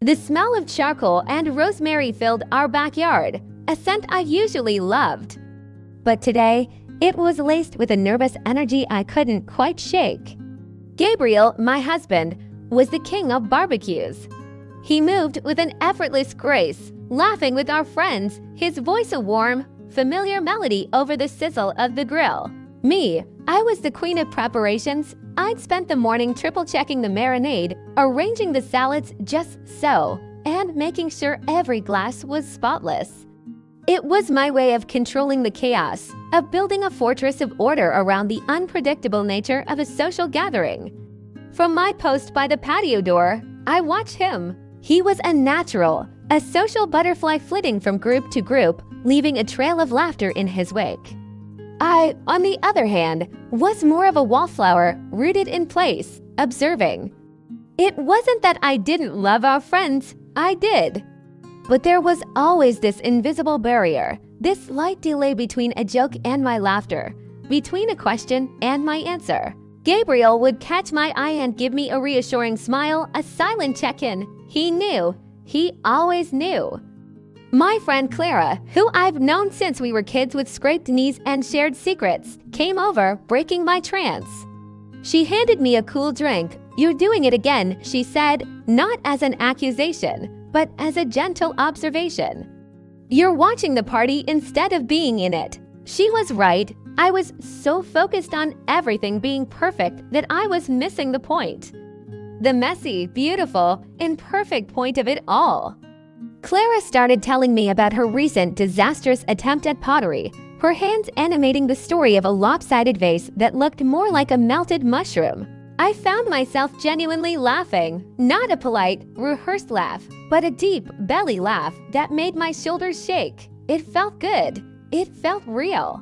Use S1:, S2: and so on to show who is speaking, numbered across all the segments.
S1: The smell of charcoal and rosemary filled our backyard, a scent I usually loved. But today, it was laced with a nervous energy I couldn't quite shake. Gabriel, my husband, was the king of barbecues. He moved with an effortless grace, laughing with our friends, his voice a warm, familiar melody over the sizzle of the grill. Me, I was the queen of preparations. I'd spent the morning triple-checking the marinade, arranging the salads just so, and making sure every glass was spotless. It was my way of controlling the chaos, of building a fortress of order around the unpredictable nature of a social gathering. From my post by the patio door, I watched him. He was a natural, a social butterfly flitting from group to group, leaving a trail of laughter in his wake. I, on the other hand, was more of a wallflower, rooted in place, observing. It wasn't that I didn't love our friends, I did. But there was always this invisible barrier, this slight delay between a joke and my laughter, between a question and my answer. Gabriel would catch my eye and give me a reassuring smile, a silent check-in. He knew. He always knew. My friend Clara, who I've known since we were kids with scraped knees and shared secrets, came over, breaking my trance. She handed me a cool drink. "You're doing it again," she said, not as an accusation, but as a gentle observation. "You're watching the party instead of being in it." She was right. I was so focused on everything being perfect that I was missing the point. The messy, beautiful, imperfect point of it all. Clara started telling me about her recent disastrous attempt at pottery, her hands animating the story of a lopsided vase that looked more like a melted mushroom. I found myself genuinely laughing, not a polite, rehearsed laugh, but a deep belly laugh that made my shoulders shake. It felt good. It felt real.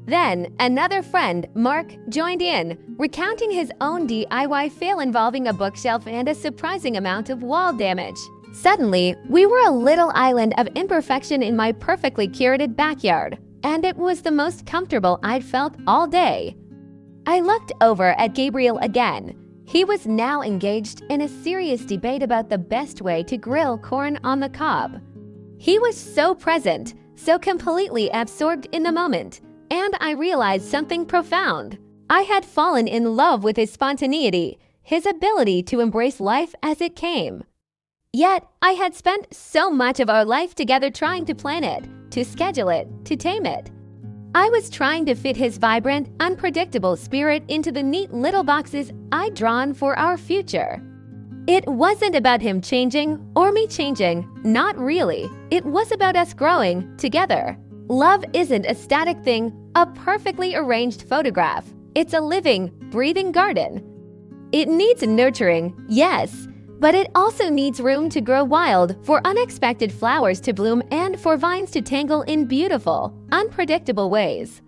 S1: Then, another friend, Mark, joined in, recounting his own DIY fail involving a bookshelf and a surprising amount of wall damage. Suddenly, we were a little island of imperfection in my perfectly curated backyard, and it was the most comfortable I'd felt all day. I looked over at Gabriel again. He was now engaged in a serious debate about the best way to grill corn on the cob. He was so present, so completely absorbed in the moment, and I realized something profound. I had fallen in love with his spontaneity, his ability to embrace life as it came. Yet, I had spent so much of our life together trying to plan it, to schedule it, to tame it. I was trying to fit his vibrant, unpredictable spirit into the neat little boxes I'd drawn for our future. It wasn't about him changing or me changing, not really. It was about us growing together. Love isn't a static thing, a perfectly arranged photograph. It's a living, breathing garden. It needs nurturing, yes, but it also needs room to grow wild, for unexpected flowers to bloom, and for vines to tangle in beautiful, unpredictable ways.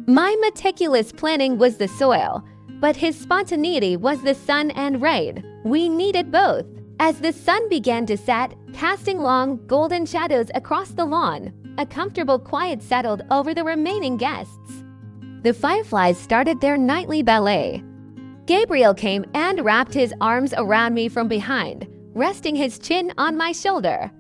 S1: My meticulous planning was the soil, but his spontaneity was the sun and rain. We needed both. As the sun began to set, casting long, golden shadows across the lawn, a comfortable quiet settled over the remaining guests. The fireflies started their nightly ballet. Gabriel came and wrapped his arms around me from behind, resting his chin on my shoulder.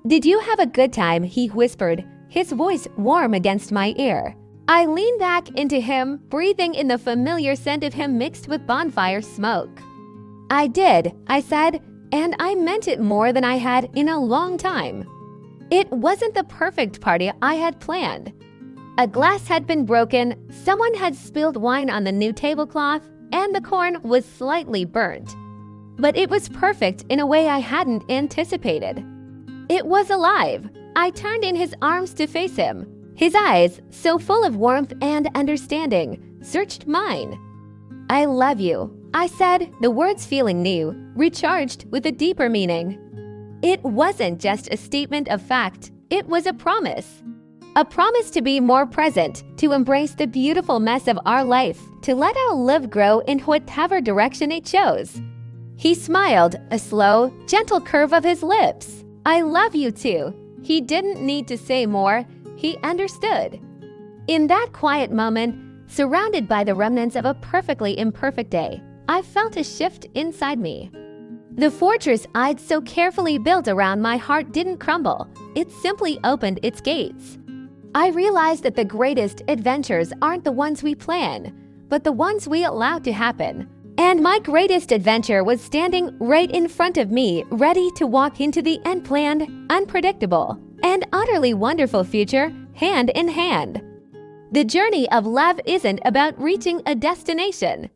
S1: "Did you have a good time?" he whispered, his voice warm against my ear. I leaned back into him, breathing in the familiar scent of him mixed with bonfire smoke. "I did," I said, and I meant it more than I had in a long time. It wasn't the perfect party I had planned. A glass had been broken, someone had spilled wine on the new tablecloth, and the corn was slightly burnt. But it was perfect in a way I hadn't anticipated. It was alive. I turned in his arms to face him. His eyes, so full of warmth and understanding, searched mine. "I love you," I said, the words feeling new, recharged with a deeper meaning. It wasn't just a statement of fact, it was a promise. A promise to be more present, to embrace the beautiful mess of our life, to let our love grow in whatever direction it chose. He smiled, a slow, gentle curve of his lips. "I love you too." He didn't need to say more, he understood. In that quiet moment, surrounded by the remnants of a perfectly imperfect day, I felt a shift inside me. The fortress I'd so carefully built around my heart didn't crumble. It simply opened its gates. I realized that the greatest adventures aren't the ones we plan, but the ones we allow to happen. And my greatest adventure was standing right in front of me, ready to walk into the unplanned, unpredictable, and utterly wonderful future hand in hand. The journey of love isn't about reaching a destination.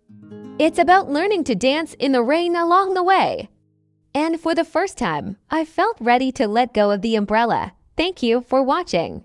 S1: It's about learning to dance in the rain along the way. And for the first time, I felt ready to let go of the umbrella. Thank you for watching.